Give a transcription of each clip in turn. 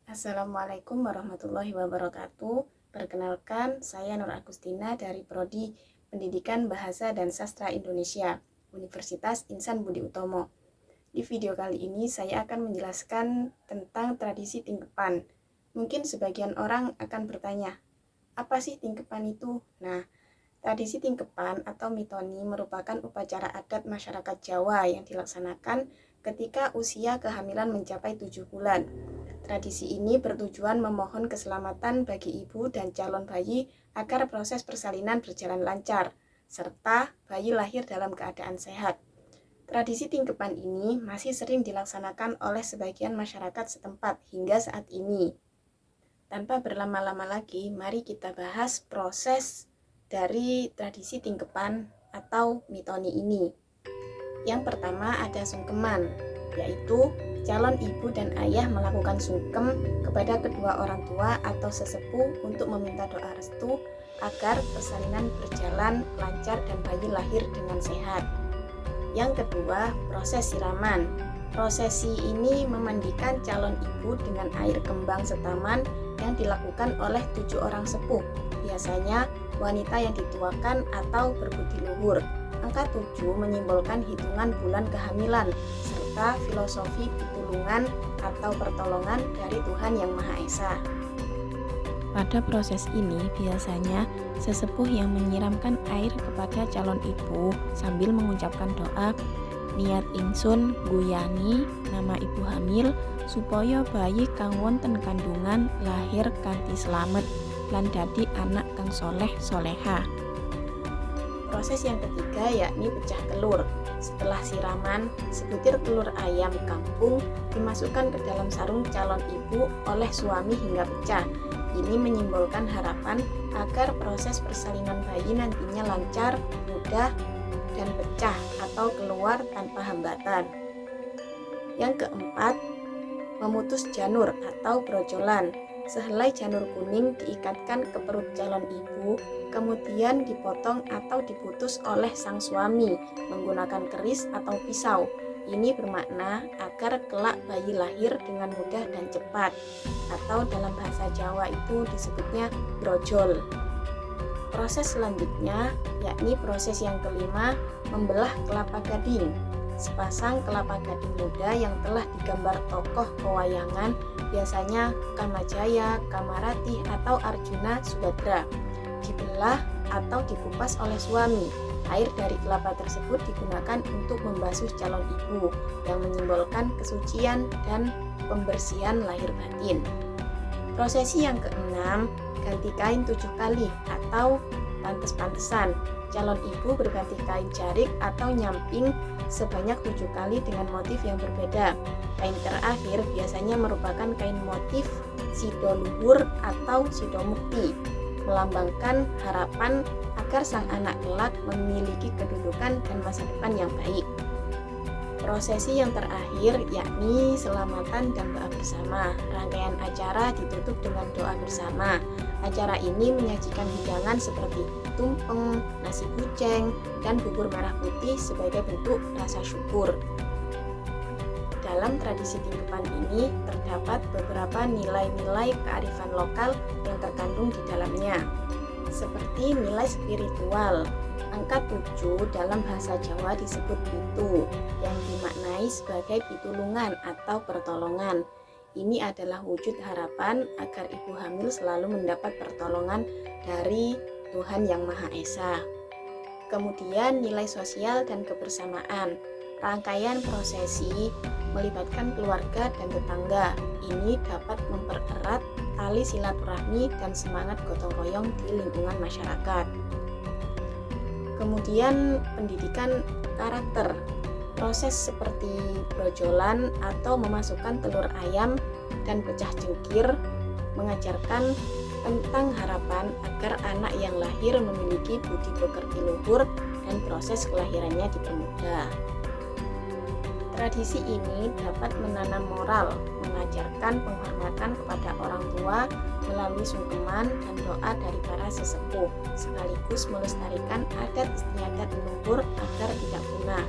Assalamualaikum warahmatullahi wabarakatuh. Perkenalkan, saya Nur Agustina dari Prodi Pendidikan Bahasa dan Sastra Indonesia, Universitas Insan Budi Utomo. Di video kali ini saya akan menjelaskan tentang tradisi tingkepan. Mungkin sebagian orang akan bertanya, apa sih tingkepan itu? Nah, tradisi tingkepan atau mitoni merupakan upacara adat masyarakat Jawa yang dilaksanakan ketika usia kehamilan mencapai 7 bulan. Tradisi ini bertujuan memohon keselamatan bagi ibu dan calon bayi agar proses persalinan berjalan lancar, serta bayi lahir dalam keadaan sehat. Tradisi tingkepan ini masih sering dilaksanakan oleh sebagian masyarakat setempat hingga saat ini. Tanpa berlama-lama lagi, mari kita bahas proses dari tradisi tingkepan atau mitoni ini. Yang pertama ada sungkeman, yaitu calon ibu dan ayah melakukan sungkem kepada kedua orang tua atau sesepuh untuk meminta doa restu agar persalinan berjalan lancar dan bayi lahir dengan sehat. Yang kedua, proses siraman. Prosesi ini memandikan calon ibu dengan air kembang setaman yang dilakukan oleh 7 orang sepuh, biasanya wanita yang dituakan atau berbudi luhur. Angka 7 menyimbolkan hitungan bulan kehamilan, serta filosofi pitulungan atau pertolongan dari Tuhan Yang Maha Esa. Pada proses ini biasanya sesepuh yang menyiramkan air kepada calon ibu sambil mengucapkan doa, niat ingsun guyani nama ibu hamil supaya bayi kang wonten kandungan lahir kanthi slamet lan dadi anak kang soleh soleha. Proses yang ketiga yakni pecah telur. Setelah siraman, sebutir telur ayam kampung dimasukkan ke dalam sarung calon ibu oleh suami hingga pecah. Ini menyimbolkan harapan agar proses persalinan bayi nantinya lancar, mudah, dan pecah atau keluar tanpa hambatan. Yang keempat, memutus janur atau brojolan. Sehelai janur kuning diikatkan ke perut calon ibu, kemudian dipotong atau diputus oleh sang suami menggunakan keris atau pisau. Ini bermakna agar kelak bayi lahir dengan mudah dan cepat, atau dalam bahasa Jawa itu disebutnya brojol. Proses selanjutnya yakni proses yang kelima, membelah kelapa gading. Sepasang kelapa gading muda yang telah digambar tokoh pewayangan, biasanya Kamajaya, Kamarati, atau Arjuna Subadra, dibelah atau dikupas oleh suami. Air dari kelapa tersebut digunakan untuk membasuh calon ibu yang menyimbolkan kesucian dan pembersihan lahir batin. Prosesi yang keenam, ganti kain 7 kali atau pantes-pantesan. Calon ibu berganti kain jarik atau nyamping sebanyak 7 kali dengan motif yang berbeda. Kain terakhir biasanya merupakan kain motif sido luhur atau sido mukti, melambangkan harapan agar sang anak kelak memiliki kedudukan dan masa depan yang baik. Prosesi yang terakhir yakni selamatan dan doa bersama. Rangkaian acara ditutup dengan doa bersama. Acara ini menyajikan hidangan seperti tumpeng, nasi kucing, dan bubur merah putih sebagai bentuk rasa syukur. Dalam tradisi tingkepan ini terdapat beberapa nilai-nilai kearifan lokal yang terkandung di dalamnya, seperti nilai spiritual. Angka 7 dalam bahasa Jawa disebut pitu, yang dimaknai sebagai pitulungan atau pertolongan. Ini adalah wujud harapan agar ibu hamil selalu mendapat pertolongan dari Tuhan Yang Maha Esa. Kemudian nilai sosial dan kebersamaan. Rangkaian prosesi melibatkan keluarga dan tetangga. Ini dapat mempererat tali silaturahmi dan semangat gotong royong di lingkungan masyarakat. Kemudian pendidikan karakter. Proses seperti brojolan atau memasukkan telur ayam dan pecah cengkir mengajarkan tentang harapan agar anak yang lahir memiliki budi pekerti luhur dan proses kelahirannya dipermudah. Tradisi ini dapat menanam moral, mengajarkan penghormatan kepada orang tua melalui sungkeman dan doa dari para sesepuh, sekaligus melestarikan adat istiadat leluhur agar tidak punah.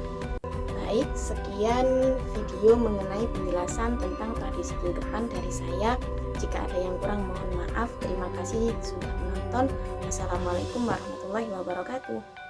Baik, sekian video mengenai penjelasan tentang tradisi kehidupan dari saya. Jika ada yang kurang, mohon maaf. Terima kasih sudah menonton. Wassalamualaikum warahmatullahi wabarakatuh.